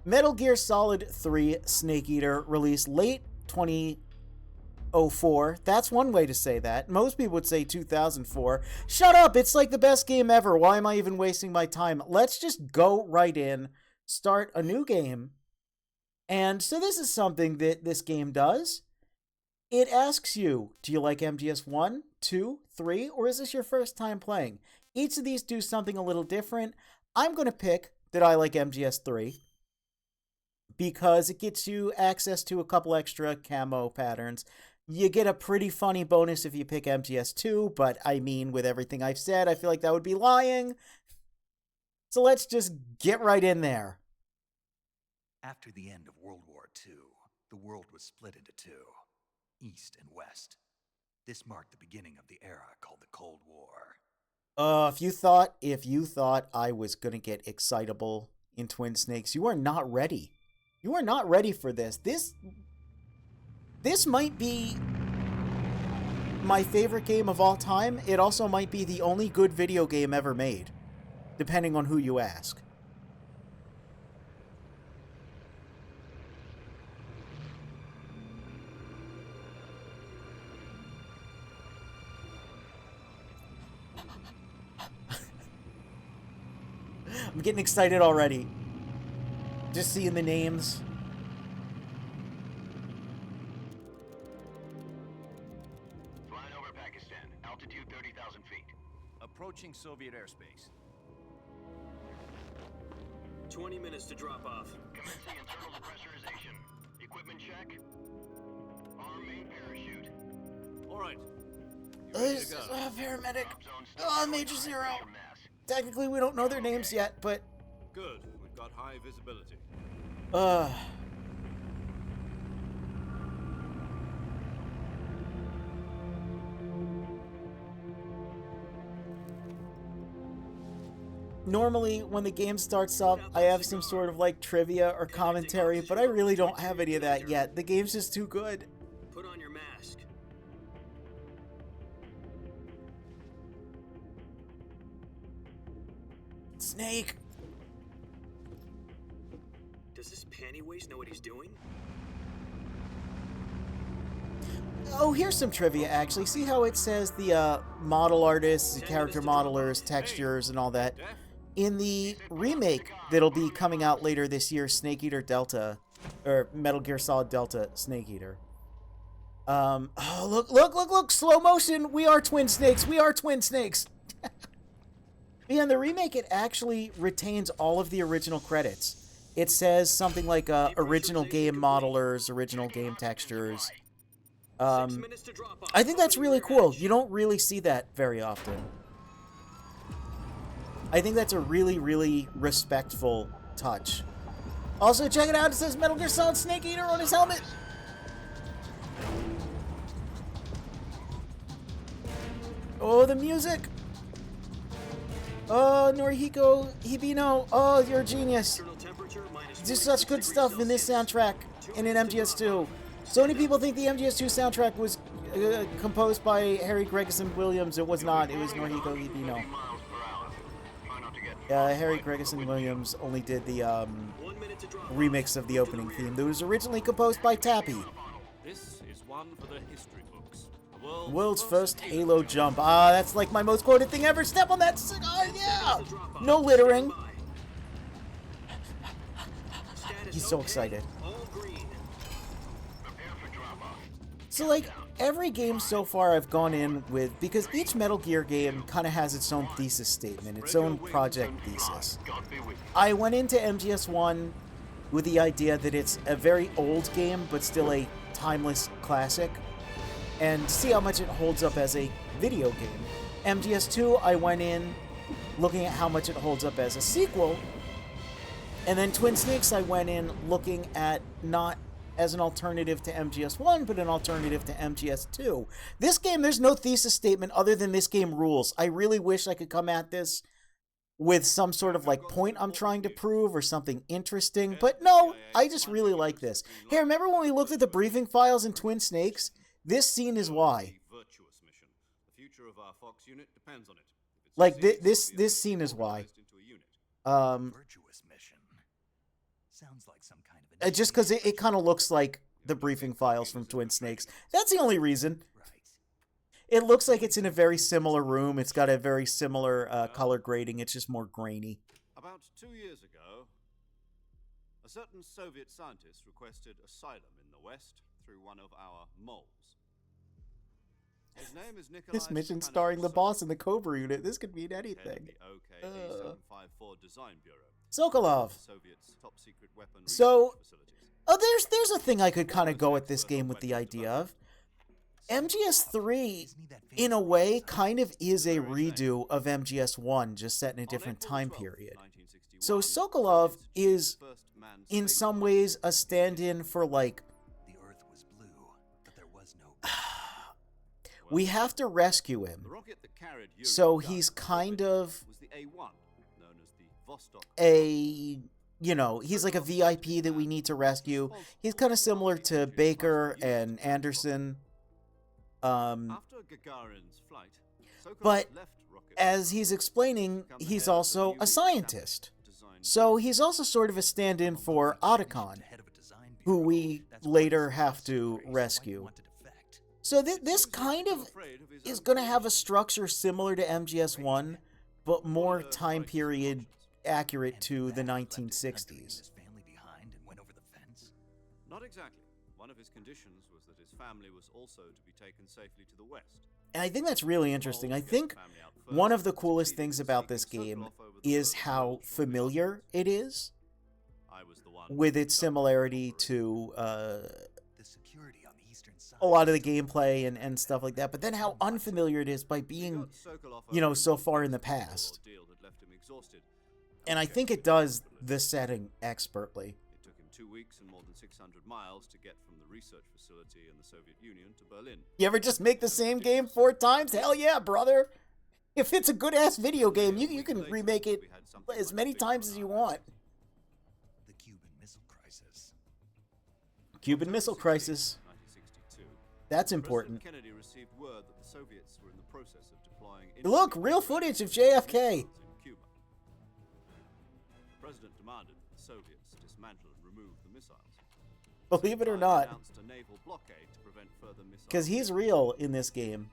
Metal Gear Solid 3 Snake Eater released late 2004. That's one way to say that. Most people would say 2004. Shut up! It's like the best game ever. Why am I even wasting my time? Let's just go right in, start a new game. And so this is something that this game does. It asks you, do you like MGS 1, 2, 3, or is this your first time playing? Each of these do something a little different. I'm going to pick that I like MGS 3 because it gets you access to a couple extra camo patterns. You get a pretty funny bonus if you pick MGS 2, but I mean, with everything I've said, I feel like that would be lying. So let's just get right in there. After the end of World War II, the world was split into two, East and West. This marked the beginning of the era called the Cold War. If you thought I was gonna get excitable in Twin Snakes, you are not ready. You are not ready for this. This might be my favorite game of all time. It also might be the only good video game ever made, depending on who you ask. I'm getting excited already. Just seeing the names. Flying over Pakistan, altitude 30,000 feet. Approaching Soviet airspace. 20 minutes to drop off. Commencing internal depressurization. Equipment check. Arm main parachute. All right. Paramedic. Drop zone Major high Zero. pressure mass. Technically, we don't know their names yet, but Good. We've got high visibility. normally when the game starts up, I have some sort of like trivia or commentary, but I really don't have any of that yet. The game's just too good. Put on your mask. Snake. Does this panty waist know what he's doing? Oh, here's some trivia, actually. See how it says the model artists, character modelers, textures, and all that? In the remake that'll be coming out later this year, Snake Eater Delta, or Metal Gear Solid Delta Snake Eater. Oh, look, slow motion! We are Twin Snakes! We are Twin Snakes! Yeah, in the remake, it actually retains all of the original credits. It says something like original game modelers, original game textures. I think that's really cool. You don't really see that very often. I think that's a really, really respectful touch. Also, check it out. It says Metal Gear Solid Snake Eater on his helmet. Oh, the music. Oh, Norihiko Hibino. Oh, you're a genius. Do such good stuff in this soundtrack and in MGS2. So many people think the MGS2 soundtrack was composed by Harry Gregson Williams. It was not. It was Norihiko Hibino. Harry Gregson Williams only did the remix of the opening theme that was originally composed by Tappy. This is one for the history books. The world's first Halo jump. Ah, that's like my most quoted thing ever. Step on that cigar, yeah! No littering. He's so excited. So, like, every game so far I've gone in with, because each Metal Gear game kind of has its own thesis statement, its own project thesis. I went into MGS1 with the idea that it's a very old game, but still a timeless classic, and see how much it holds up as a video game. MGS2, I went in looking at how much it holds up as a sequel, and then Twin Snakes, I went in looking at not as an alternative to MGS1, but an alternative to MGS2. This game, there's no thesis statement other than this game rules. I really wish I could come at this with some sort of like point I'm trying to prove or something interesting, but no, I just really like this. Hey, remember when we looked at the briefing files in Twin Snakes? This scene is why. Like, this scene is why. Virtuous mission. Sounds like some kind of Just because it kind of looks like the briefing files from Twin Snakes. That's the only reason. Right. It looks like it's in a very similar room. It's got a very similar color grading. It's just more grainy. About 2 years ago, a certain Soviet scientist requested asylum in the West through one of our moles. His name is Nikolai This mission Stepanovich starring the Sokolov, boss in the Cobra unit. This could mean head of anything. the OK-A754 Design Bureau, Sokolov. the Soviet's top secret weapon So- research facilities. Oh, there's a thing I could kind of go at this game with the idea of. MGS3, Isn't he that in a famous way, scientist? kind of is a redo of MGS1, just set in a different time period. So Sokolov is, in some ways, a stand-in for, like, The Earth was blue, but there was no. we have to rescue him. The rocket that carried Yuri So Gagarin he's to kind orbit of was the A1, known as the Vostok. he's like a VIP that we need to rescue. He's kind of similar to Baker and Anderson. After Gagarin's flight, Sokolov But left rocket as he's explaining, become the he's head of the also newly a scientist. established design So he's also sort of a stand-in for Otacon, The head of a design who bureau. we That's why later he's have so to crazy. Why rescue. you want to defect? So this kind of afraid of his is own going to have a creation. structure similar to MGS1, but more One of time Strike's period conscience. accurate And to the that left him after leaving 1960s. his family behind and went over the fence. Not exactly. One of his conditions was that his family was also to be taken safely to the west. And I think that's really interesting. I think one of the coolest things about this game is how familiar it is I was the one with its who similarity doubled to The security on the eastern side. a lot of the gameplay and stuff like that, but then how unfamiliar it is by being, so far in the past. And I think it does the setting expertly. It took him 2 weeks and more than 600 miles to get from the research facility in the Soviet Union to Berlin. You ever just make the same game 4 times? Hell yeah, brother! If it's a good-ass video game, you can remake it as many times as you want. The Cuban Missile Crisis. Cuban Missile Crisis. 1962. That's important. President Kennedy received word that the Soviets were in the process of deploying Look, real footage of JFK. in Cuba. The president demanded that the Soviets dismantle and remove the missiles. Believe it or Biden not, announced a naval blockade to prevent further missile because he's real in this game.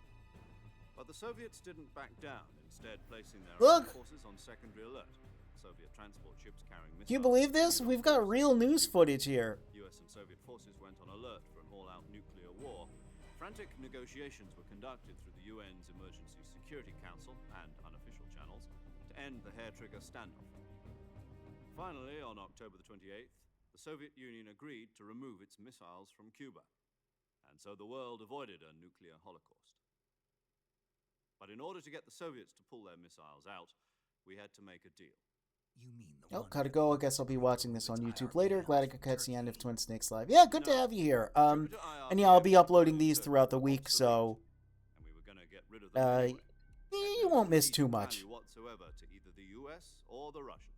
But the Soviets didn't back down, instead placing their Look. armed forces on secondary alert. Soviet transport ships carrying missiles. Can you believe this? We've got real news footage here. US and Soviet forces went on alert for an all-out nuclear war. Frantic negotiations were conducted through the UN's Emergency Security Council and unofficial channels to end the hair-trigger standoff. Finally, on October the 28th, the Soviet Union agreed to remove its missiles from Cuba, and so the world avoided a nuclear holocaust. But in order to get the Soviets to pull their missiles out, we had to make a deal. You mean the Oh, one gotta with go. I the guess I'll be watching this on its YouTube IRB later. Glad I house could in catch the end of Turkey. Twin Snakes Live. Yeah, good to have you here. And yeah, I'll be uploading these throughout the week, so And we were going to get rid of them anyway. you won't miss too much. Value whatsoever to either the US or the Russians.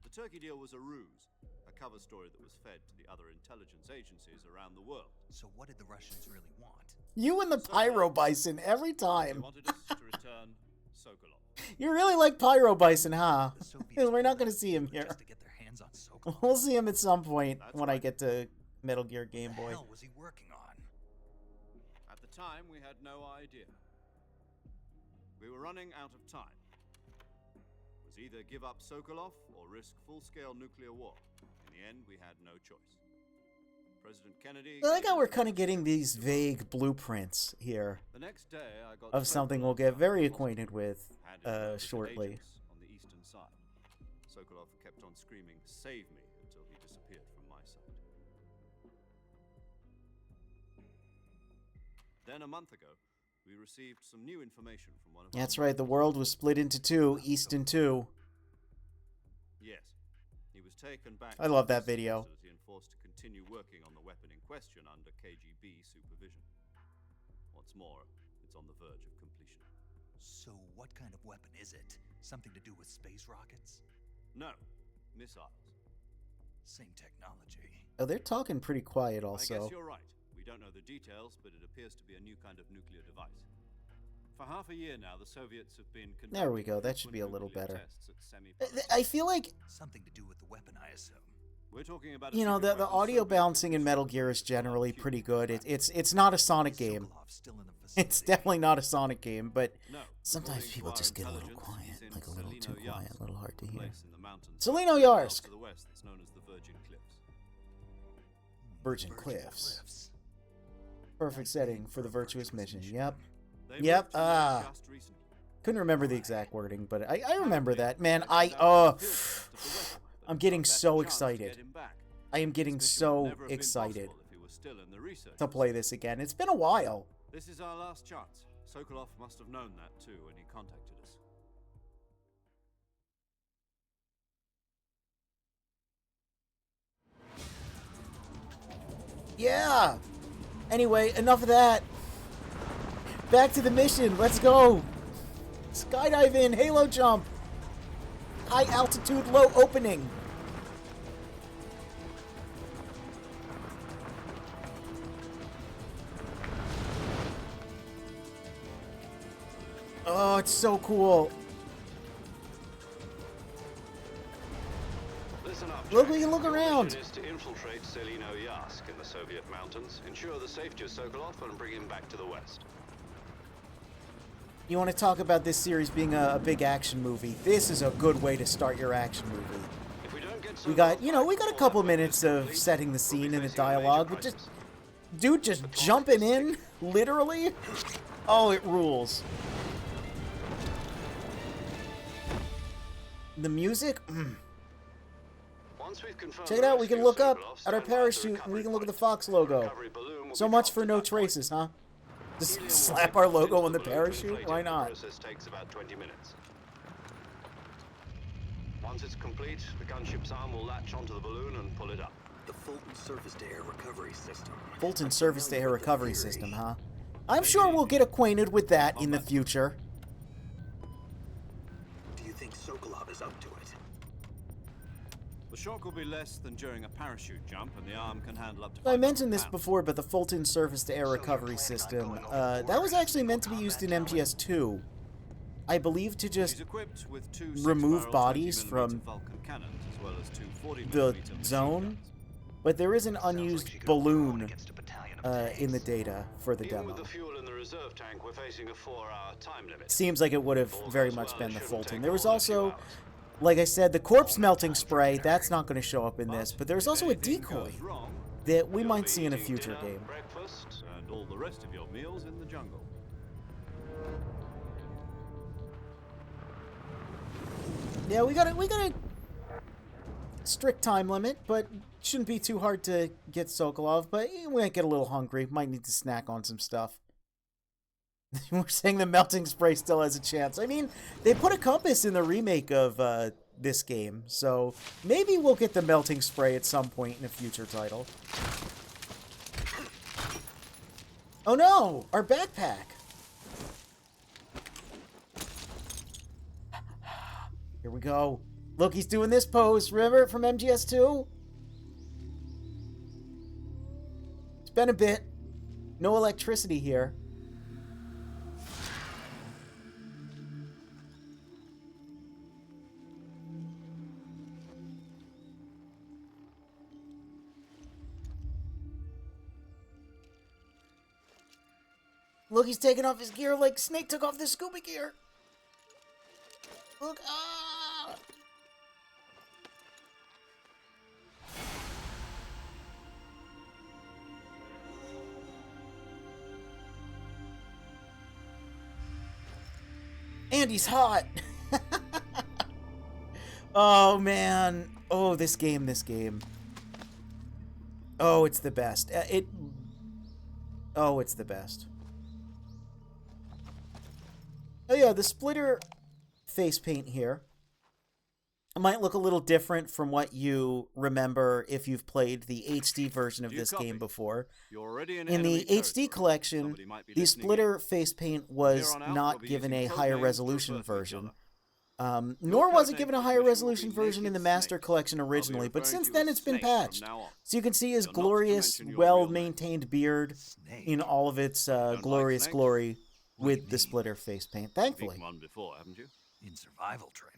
The Turkey deal was a ruse, a cover story that was fed to the other intelligence agencies around the world. So what did the Russians really want? You and the Pyro Bison every They time. wanted us to return Sokolov. You really like Pyro Bison, huh? The Soviets We're not pulled gonna that see him trigger here. just to get their hands on Sokolov. We'll see him at some point That's when I right. get to Metal Gear Game What the Boy. hell was he working on? At the time, we had no idea. We were running out of time. It was either give up Sokolov or risk full-scale nuclear war. In the end, we had no choice. President Kennedy... I like gave how we're us kind of the getting instructions these to vague blueprints here The next day, I got of something Sokolov we'll get out very of the acquainted with handed over to shortly. agents on the eastern side. Sokolov kept on screaming, "Save me," until he disappeared from my side. Then a month ago, we received some new information from one of our That's right, the world was split into two, East and two. Yes. He was taken back I to love the that research video. facility and forced to continue working on the weapon in question under KGB supervision. What's more, it's on the verge of completion. So what kind of weapon is it? Something to do with space rockets? No, missiles. Same technology. Oh, they're talking pretty quiet I also. guess you're right. We don't know the details, but it appears to be a new kind of nuclear device. For half a year now, the Soviets have been conducting There we go, that should be a frequent little nuclear better. tests at I feel like Something to do with the weapon, I assume. We're talking about a You know, the superweapon audio Soviet balancing in produced Metal with Gear is fuel generally fuel pretty in good. fact. It's not a Sonic game. Sokolov's still in the It's facility. definitely not a Sonic game, but No, sometimes according people to our just get a little intelligence, quiet, he's in like a little too Selino quiet, Yarsk, a little hard to a hear. place in the mountains Selino miles Yarsk. to the west that's known as the Virgin Cliffs. Virgin Cliffs. Perfect setting for the virtuous mission. Yep. They Yep, moved to there just recently. Couldn't remember the exact wording, but I remember that. Man, I'm getting so excited. I am getting so excited to play this again. It's been a while. This is our last chance. Sokolov must have known that too when he contacted us. Yeah! Anyway, enough of that. Back to the mission. Let's go. Skydive in, halo jump. High altitude, low opening. Oh, it's so cool. Listen up, Look, Jack. we can look Your around. mission is to infiltrate Selino Yarsk in the Soviet mountains, ensure the safety of Sokolov, and bring him back to the west. You want to talk about this series being a big action movie? This is a good way to start your action movie. If we don't get We got, Sokolov you know, we back got a before couple that minutes mission is of complete, setting the we'll be scene and the facing a major dialogue, but just, crisis. dude just jumping in, literally. Oh, it rules. The music, Once we've confirmed check it the out. We can rescue look of up Sokolov, at our stand by at the parachute, and we recovery can look at the point. Fox logo. Recovery balloon will So be much dropped for at no that point. traces, huh? Just Helium will slap be our pumped logo into on the balloon to parachute. inflate Why it. The not? process takes about 20 minutes. Once it's complete, the gunship's arm will latch onto the balloon and pull it up. The Fulton surface-to-air recovery system. Fulton surface-to-air recovery system, huh? I'm sure we'll get acquainted with that in the future. Do you think Sokolov is up to it? The shock will be less than during a parachute jump, and the arm can handle up to I 500 mentioned this pounds. before, but the Fulton surface-to-air recovery system, that was actually meant to be used in MGS2. I believe to just He's equipped with two remove 6-barrel bodies 20mm from Vulcan cannons, as well as two 40mm the machine zone, guns. but there is an unused balloon in the data for the Even demo. with the fuel in the reserve tank, we're facing a 4-hour time limit. Seems like it would have All very goes much well, been it the shouldn't Fulton. take There was more than a few also, hours. like I said, the corpse melting spray. That's not going to show up in this, but there's If also a anything decoy goes wrong, that we You'll might be see in a eating future dinner, game. breakfast, and all the rest of your meals in the jungle. Yeah, we got a strict time limit, but shouldn't be too hard to get Sokolov. But we might get a little hungry. Might need to snack on some stuff. We're saying the melting spray still has a chance. I mean, they put a compass in the remake of this game, so maybe we'll get the melting spray at some point in a future title. Oh no! Our backpack! Here we go. Look, he's doing this pose. Remember it from MGS2? It's been a bit. No electricity here. Look, he's taking off his gear like Snake took off the scuba gear. Look, ah! And he's hot. Oh, man. Oh, this game. Oh, it's the best. Oh, it's the best. Oh yeah, the splitter face paint here might look a little different from what you remember if you've played the HD version of Do you this copy? game before. You're already in In the enemy territory. HD collection, Somebody might be the listening splitter face paint was Here on out, not we'll be given a using code higher names to resolution refer to each version. other. Nor was it code given name a for higher this mission will resolution be version in the Naked Master Snake. Collection I'll be originally, but referring since to then you it's as been Snake from patched. now on. So you can see his You're not to glorious, mention your real name. well-maintained beard Snake. in all of its like glorious snakes? glory What do you with the mean? splitter face paint. You've Thankfully. beaten one before, haven't you? In survival training.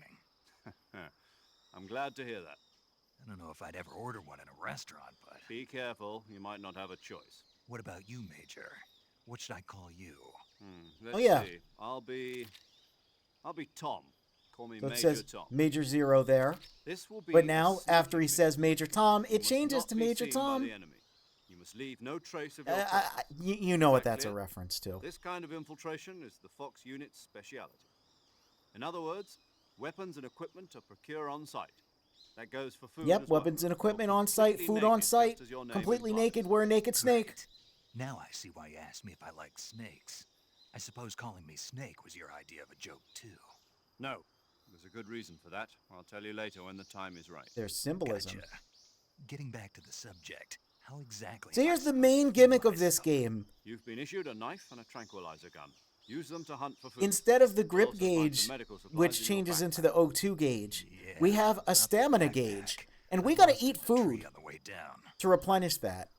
I'm glad to hear that. I don't know if I'd ever order one in a restaurant, but... Be careful, you might not have a choice. What about you, Major? What should I call you? Let's yeah. see. I'll be Tom. Call me So it Major says Tom. Major Zero there. This will be But a now, sneaky after he mission. says Major Tom, You it must changes not to be Major seen by Tom. the enemy. You must leave no trace of your presence. You know what Is that that's a clear? reference to. This kind of infiltration is the Fox unit's speciality. In other words, weapons and equipment are procured on site. That goes for food Yep, as well. weapons and You're equipment on site, completely food on naked, site, just as your name completely implies. naked, we're a naked snake. Right. Now I see why you asked me if I like snakes. I suppose calling me Snake was your idea of a joke, too. No, there's a good reason for that. I'll tell you later when the time is right. There's symbolism. Gotcha. Getting back to the subject, how exactly... So am I here's the supposed main to gimmick heal of this myself? game. You've been issued a knife and a tranquilizer gun. Use them to hunt for food. Instead of the You'll grip also find some gauge, medical supplies which in your changes into backpack. the O2 gauge, Yeah, we have a not the stamina backpack. gauge. And I we gotta lost it eat in a tree food on the way down. to replenish that.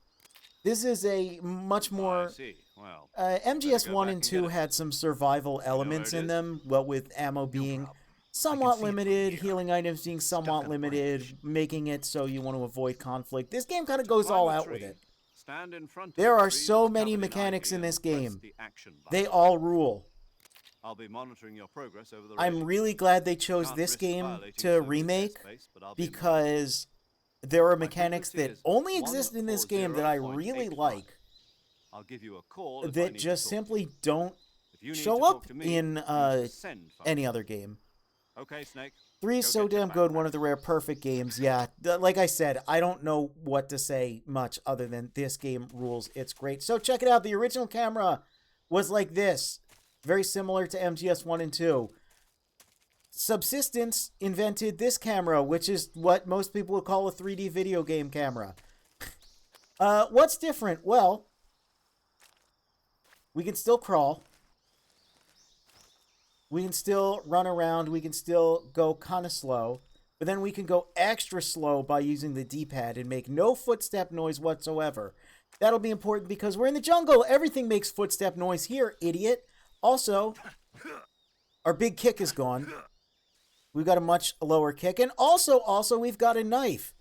This is a much I more... see. Well, MGS go 1 back and and 2 get it. had some survival where elements it in is? them, well, with ammo being problem. somewhat see it from limited, here. healing items being Stuck somewhat on a limited, branch. making it so you want to avoid conflict. This game kind of goes climb all a out with tree, it. Stand in front of There the are tree so that's many covered in mechanics ivy in this and press game. the action They button. all rule. I'll be monitoring your progress over the I'm radio. really glad they chose Can't this risk game violating to service remake airspace, but I'll be in because there are My mechanics frequency that is only exist in this game that I really 140.85. like I'll give you a call if I that need just to talk. simply don't If you need show to talk up to me, in use the send function. any other game. Okay, Snake. 3 is Go so get your damn good, backpack. one of the rare perfect games. Yeah, like I said, I don't know what to say much other than this game rules. It's great. So check it out. The original camera was like this. Very similar to MGS 1 and 2. Subsistence invented this camera, which is what most people would call a 3D video game camera. What's different? Well, we can still crawl. We can still run around. We can still go kind of slow. But then we can go extra slow by using the D-pad and make no footstep noise whatsoever. That'll be important because we're in the jungle. Everything makes footstep noise here, idiot. Also, our big kick is gone. We've got a much lower kick. And also, we've got a knife.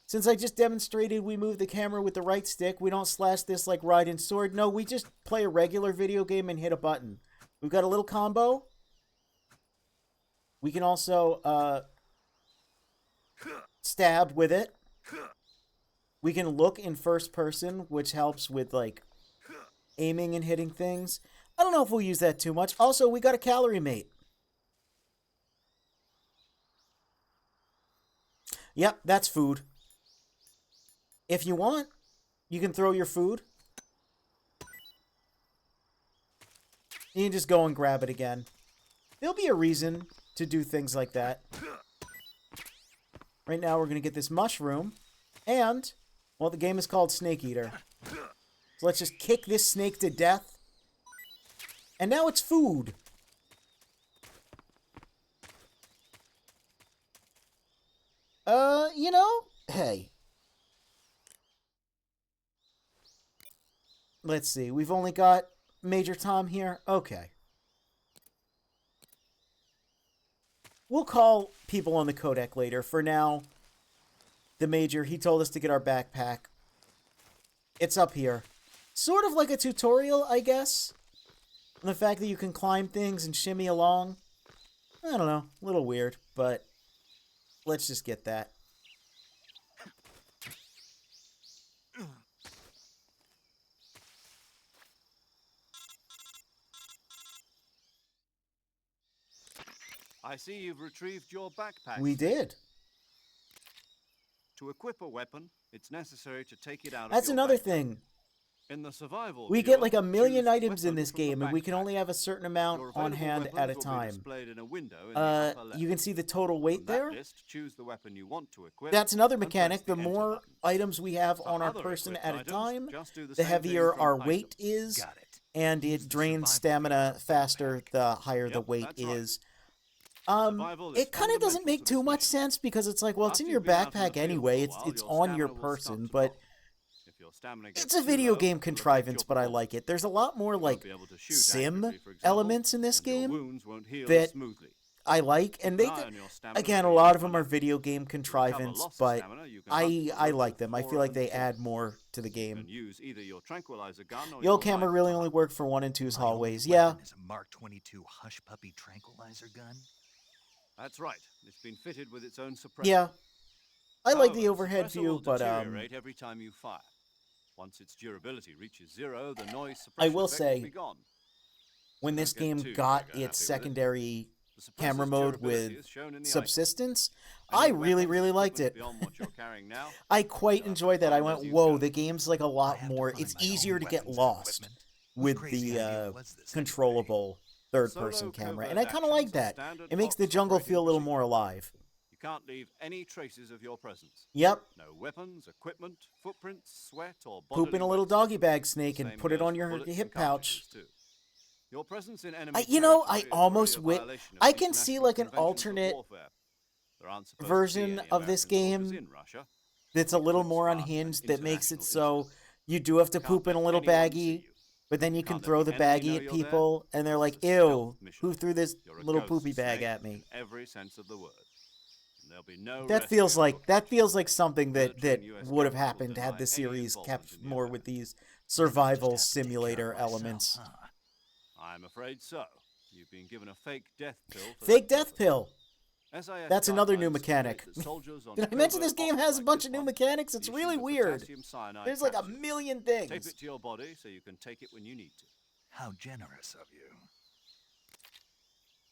Since I just demonstrated we move the camera with the right stick, we don't slash this like Raiden Sword. No, we just play a regular video game and hit a button. We've got a little combo. We can also stab with it. We can look in first person, which helps with like aiming and hitting things. I don't know if we'll use that too much. Also, we got a calorie mate. Yep, that's food. If you want, you can throw your food. You can just go and grab it again. There'll be a reason to do things like that. Right now, we're going to get this mushroom. And, well, the game is called Snake Eater. So let's just kick this snake to death. And now it's food. You know, hey. Let's see. We've only got Major Tom here. Okay. We'll call people on the codec later. For now, the Major, he told us to get our backpack. It's up here. Sort of like a tutorial, I guess. And the fact that you can climb things and shimmy along. I don't know. A little weird, but let's just get that. I see you've retrieved your backpack. We did. To equip a weapon, it's necessary to take it out That's of your another backpack. thing. In the survival We viewer, get like a million choose items in weapon this from the game, and we can backpack. only have a certain amount Your on available hand weapons at a will be time. displayed in a window in the upper left. You can see the total weight From that there. list, choose the weapon you want to equip. That's another and press mechanic. The enter more button. items we have For on our other person equipped at a items, time, just do the same thing heavier from our items. weight is. Got it. And Use it the drains survival stamina gear faster backpack. the higher the Yep, weight that's right. is. Survival is It kind of doesn't fundamental make to too this much mission. sense because it's like, well, it's After in your you've been out in the backpack field anyway. for a It's while, on your stamina will start person, to but drop. If your stamina it's gets a too video low, game it'll affect contrivance, your but I performance. like it. There's a lot more You won't like be able to shoot sim accurately, for example, elements in this and your game wounds won't heal that as smoothly. I like, and they Rely on your stamina again, a for lot each of them one. are video game Recover contrivance, lost but stamina, you can hunt for I local like them. I feel flora like they and fauna. add more to the You game. can use either your tranquilizer gun or Yo your camera rifle really to only hunt. worked for 1 and 2's My only hallways. Yeah, weapon is a Mark 22 Hush Puppy tranquilizer gun. That's right. It's been fitted with its own suppressor. yeah. I like the However, overhead suppressor view, will but deteriorate every time you fire. Once its durability reaches 0, the noise I suppression will effect say, will be gone. when Don't this get game too got trigger happy its with it. secondary The camera suppressor's mode durability with is shown in the icon. subsistence, Any I really, weapons, really liked equipment it. beyond what you're carrying now, I quite you'll have to enjoyed that. I find went, as you whoa, go. the game's like a I lot have to more. find It's my own easier to get weapons and lost equipment. Whose with crazy the idea was this anyway? controllable third-person Solo camera, covert and I kind of like actions are that. standard It makes the Fox jungle operating feel a little procedure. more alive. You can't leave any traces of your presence. Yep, No weapons, equipment, footprints, sweat, or poop in bodily a little waste. doggy bag snake and Same put it goes on for your bullets hip and pouch. cartridges, too. Your presence in enemy You know, I territory is almost already a wi- violation of I can see international like an conventions of alternate warfare. There aren't supposed to be version any of this American soldiers game in Russia. that's a little Conflicts more are an unhinged, that makes it international so interest. you do have to Can't poop in a let little anyone see baggie, you. but then you can Can't let throw the the enemy baggie know at you're there. people, and they're It's like, a stealth ew, mission. who threw this You're a little ghost poopy bag snake at me? in every sense of the word. And there'll be no That rescue feels of like your something that Military and US would have government will happened deny had the any series involvement kept in the more event. with these Just survival have to take care of simulator myself, elements. huh? I'm afraid so. You've been given a fake death pill. For Fake that death purpose. pill. SIS That's another new guidelines mechanic. stipulate that soldiers on Did I mention this covert game ops has a like bunch this of new one mechanics? It's be really issued a weird. potassium cyanide There's like a capsule. million Tape things. it to your body so you can take it when you need to. How generous of you.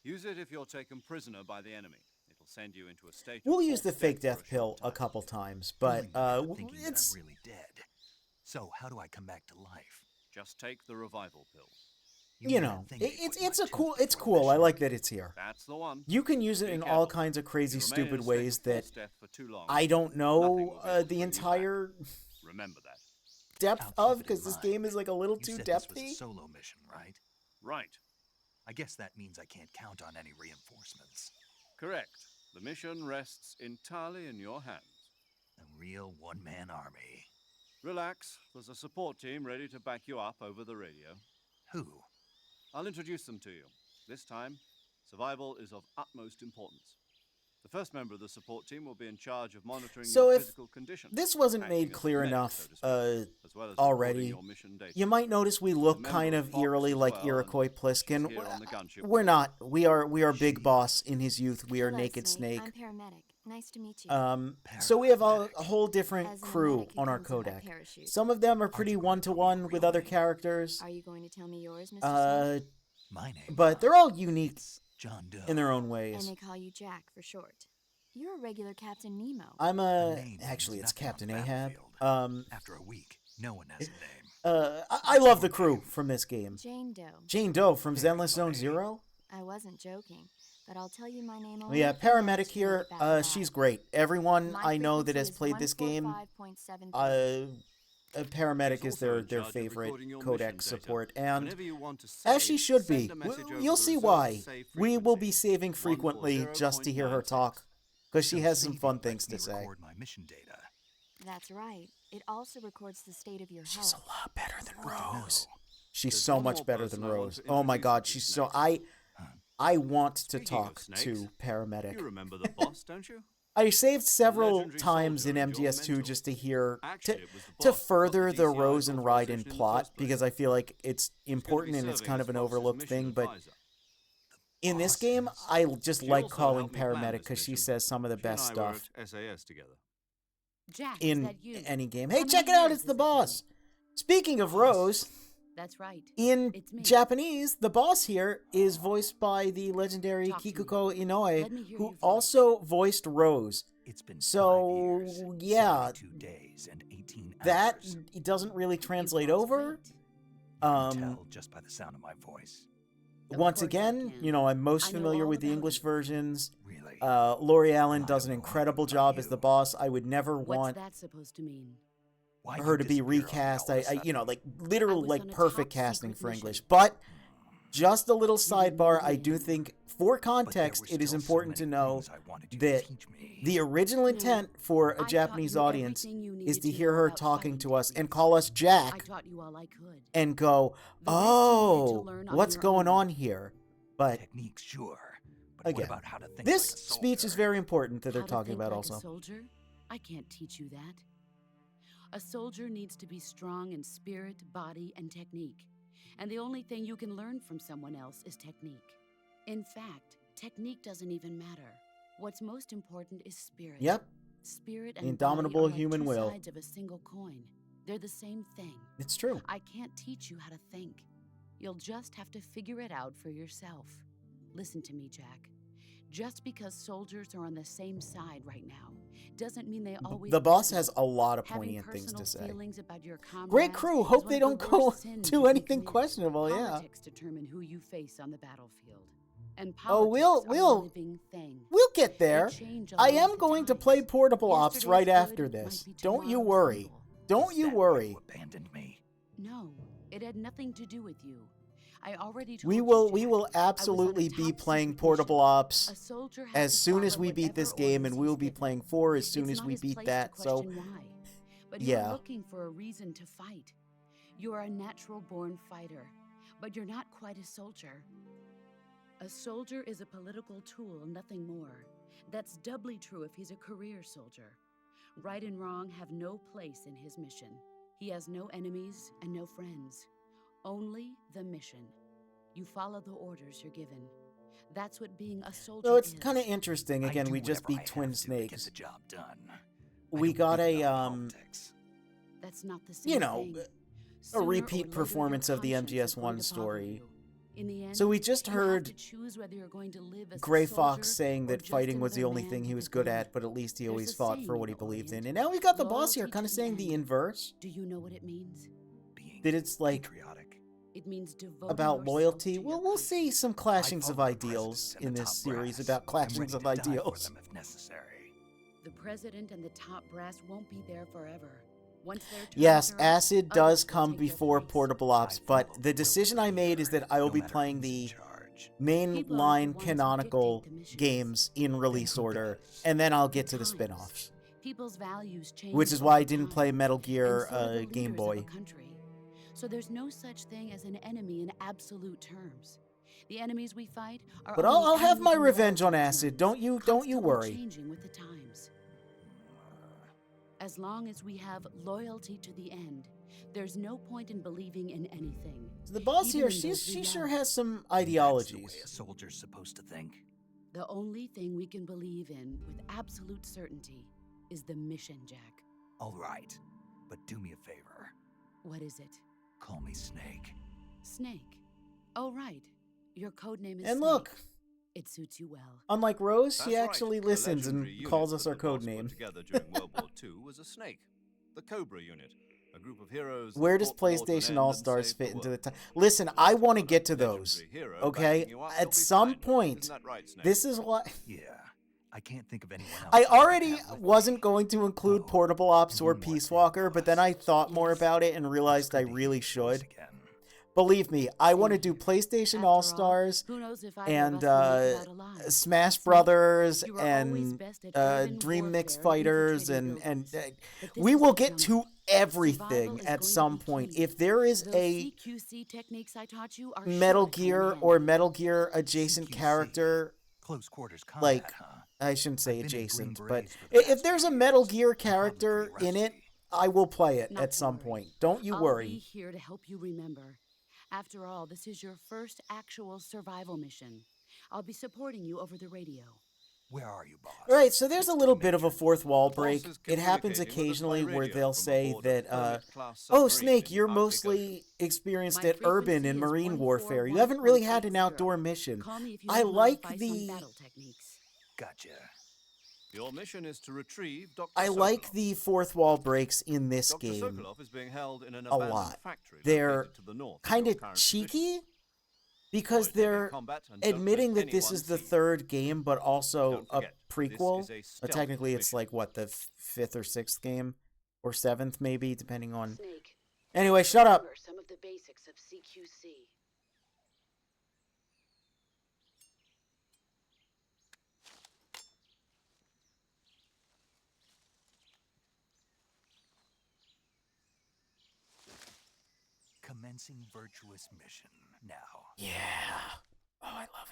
Use it if you're taken prisoner by the enemy. It'll send you into a state of We'll use the forced fake death for death a short pill a time. couple times, but Fooling me into thinking that it's I'm really dead. So how do I come back to life? Just take the revival pill. you mean know, that thing they put in it's my a cool tooth it's before cool. I mission? like that it's here. That's the one. You can use it Be in all careful. kinds of crazy, If you remain in stupid a state ways of that forced death for too long, I don't nothing know will be able to bring the you back. entire Remember that. depth I'll of, keep it in because this mind. game is like a little You too said this was depthy. a solo mission, right? Right. I guess that means I can't count on any reinforcements. Correct. The mission rests entirely in your hands. A real one-man army. Relax. There's a support team ready to back you up over the radio. Who? I'll introduce them to you. This time, survival is of utmost importance. The first member of the support team will be in charge of monitoring So your if physical condition. This wasn't acting made as a clear medic, enough so to speak, as well as already. recording your mission data. You might notice we look member kind of of Fox eerily as like well, Iroquois and Pliskin. she's here on the gunship. We're not. We are Big Boss in his youth. We are Hello, Naked Snake. I'm paramedic. Nice to meet you. So we have a whole different As a crew medic, it on our comes in by codec. parachute. Some of them are pretty you gonna tell me one-to-one your with real other name? characters, Are you going to tell me yours, Mr. Smith? My name. but they're all unique It's John Doe. in their own And ways. they call you Jack for short. You're a regular Captain Nemo. I'm A name actually means it's nothing on Captain the Ahab. battlefield. After a week, no one has a name. I love the crew from this game. Jane Doe. Jane Doe from Very Zenless Zone funny. Zero. I wasn't joking, but I'll tell you my name Oh, only. yeah, if you want paramedic to know here. about She's that. great. Everyone My I know that frequency has is played this game, 145.73. a paramedic She's is also their in charge of favorite recording your mission codec data. support, and Whenever you want to as save, she should send be. a message over You'll the see reserved why. save We will be frequency, saving frequently just to hear her 140.96. talk, because she So has some saving fun lets things to me say. record my mission data. That's right. It also records the state of your She's a health. lot better than No. Rose. She's There's so one much more better person than I want Rose. to Oh my introduce god, to you she's so next. I want to Speaking of talk snakes, to paramedic. You remember the boss, don't you? I saved several legendary times soldier in is your MGS2 mentor. just to hear Actually, to, it was the to boss that got further the DCI's Rose and Raiden authorization in the plot first place. because I feel like it's He's going to be important and it's serving kind as of an Fox's overlooked mission thing, but advisor. in this Boss game is- I just She like also calling helped me plan paramedic this because she mission. says some of the She best and I were stuff at SAS together. Jack, is in that you? any game. How Hey, many check it out, years it's has the it boss. been? Speaking of Rose, That's right. in It's me. Japanese, the boss here is voiced by the legendary Talk to me. Kikuko Inoue, Let me hear who your voice. also voiced Rose. It's been So, 5 years, yeah, 72 days and 18 That hours. it doesn't really translate It was over. great. You can Um, tell just by the sound of my voice. Of once course I again, can. you know, I'm most I know familiar all with the about English you. versions. Really? Laurie Allen I does an don't know incredible anything job about as the you. boss. I would never What's want that supposed to mean? Why'd her you to be disappear on me recast. all of a You know, sudden? like literal, I was like on a perfect top casting secret for mission. English. But just a little You didn't know sidebar, the I do name. think, for But there context, were it is still so important to many know things I wanted you that to teach me. the original No, intent for I a taught Japanese you audience everything you is needed to to hear know her about talking fighting to us and techniques. call us I Jack taught you all I could. and go, The rest you needed to oh, learn on what's your going own. on here? But Techniques, sure. But again. What about how to think This like a speech is soldier? very important that they're How to talking think about like a also. soldier? I can't teach you that. A soldier needs to be strong in spirit, body, and technique. And the only thing you can learn from someone else is technique. In fact, technique doesn't even matter. What's most important is spirit. Yep. Spirit The and indomitable body are like human two will. sides of a single coin. They're the same thing. It's true. I can't teach you how to think. You'll just have to figure it out for yourself. Listen to me, Jack. Just because soldiers are on the same side right now doesn't mean they always The boss will be. has a lot of Having poignant things to personal say. feelings about your Great comrades crew. is Hope one they of the don't go worst sins do you can anything commit. questionable, yeah. Politics determine who you face on the battlefield. And Oh, politics are we'll- a living thing. We'll get there. They change I along am with the going to times. play Portable Ops Yesterday's right good after might this. be Don't you tomorrow's worry. evil. Don't Is you that why worry. You abandoned me. No, it had nothing to do with you. I already told We you, will Jack. I will was on a absolutely be top playing secret Portable mission. Ops A soldier has as to soon as follow we beat this whatever game, and orders we will he's be given. playing 4 as soon It's as not we his beat place that. to So question why. But yeah. you're looking for a reason to fight. You are a natural-born fighter, but you're not quite a soldier. A soldier is a political tool, nothing more. That's doubly true if he's a career soldier. Right and wrong have no place in his mission. He has no enemies and no friends. Only the mission. You follow the orders you're given. That's what being a soldier So it's is. kind of interesting. I Again, do we just whatever I beat Twin have to get Snakes. the job done. We got a Politics. That's not the same you know, thing. a Sooner or repeat later, performance your of the conscience is MGS1 going to bother story. you. In the end, So we just you have heard to choose whether you're going to live as a Gray soldier Fox saying or that just fighting was the another only man thing he with was a good gun. at, but at least he There's always a fought saying for in what he the believed in. Orient, And now we got the boss here loyalty kind of to the saying the end. inverse. Do you know what it means? Being That it's like patriotic. It means devoting about yourself loyalty. to Well, your we'll country. see some clashings I of follow the ideals presidents and in the this top series brass. about I'm clashings ready of to die for ideals. them if necessary. The president and the top brass won't be there forever. Once their terms Yes, are up, Acid others does will come take their before place. Portable Ops, I but follow the will decision of I the made is leader, that I will no be matter playing who's in the charge. People are the mainline ones who canonical dictate the missions. games in release who order, does? and then I'll get to the Times. spin-offs. People's values change Which is over why I didn't time, play Metal and Gear so do the Game leaders of a Boy. country. So there's no such thing as an enemy in absolute terms. The enemies we fight are But only I'll have enemies my in revenge on relative Acid. terms, Don't you constantly worry. changing with the times. As long as we have loyalty to the end, there's no point in believing in anything. The boss Even here, in she those we sure love. has some That's the way ideologies. a soldier's supposed to think. The only thing we can believe in with absolute certainty is the mission, Jack. All right, but do me a favor. What is it? Call me Snake. Snake. Oh, right. Your code name is And Snake. look, It suits you well. unlike Rose, That's she right. actually The listens and legendary calls unit us that our the code boss put name. together during World War II was a snake, the Cobra unit, a group of heroes. that Where does fought the war to an PlayStation end All and Stars saved fit into the world. time? Listen, I want to With get to a those. legendary hero Okay? backing you up, At you'll be some fine. point, Isn't that right, Snake? this is what Yeah, I can't think of anyone else. I who can already have with wasn't me. going to include Oh, Portable Ops and or one more thing, Peace Walker, but then I boss. thought more Yes. about it and It's realized I good to hear really your voice should. again. Believe me, I want to Same do here. PlayStation After All all, Stars who knows if either and of us will make it out alive. Smash Snake, Brothers you were always and best at urban Dream Mix warfare, Fighters infiltrating and buildings. But this we is will the get to jungle. everything Survival is at going to some be point. key. If there is Those a CQC techniques I taught you are Metal sure to come in Gear handy. or Metal Gear adjacent CQC. character, Close quarters combat, like, huh? I shouldn't say I've been in Green adjacent, but Berets for the if past there's a 2 Metal years. Gear I'm probably character pretty in it, rusty. I will play it Not at to some worry. point. Don't you I'll be worry. here to help you remember. After all, this is your first actual survival mission. I'll be supporting you over the radio. Where are you, boss? All right, so there's a It's little the bit of a Major. fourth wall The boss break. is It happens communicating with us by occasionally where radio they'll from say aboard a that, Hermit-class oh, submarine Snake, in the you're Arctic mostly Ocean. experienced My at urban frequency and is marine warfare. You haven't really had an 141.80. outdoor mission. Call me if you I need my like advice on the battle techniques. Gotcha. Your mission is to retrieve Dr. I like Sokolov. the fourth wall breaks in this Dr. game Sokolov is being held in an a abandoned lot. factory They're located to the north of kind your of current position. cheeky because Avoid heavy they're combat and don't let admitting that this anyone is the see you. third game, but also Don't a forget, this prequel. is a stealth Technically, it's mission. like what the fifth or sixth game, or seventh maybe, depending on. Snake, Anyway, shut up. remember some of the basics of CQC. Commencing virtuous mission now. Yeah. Oh, I love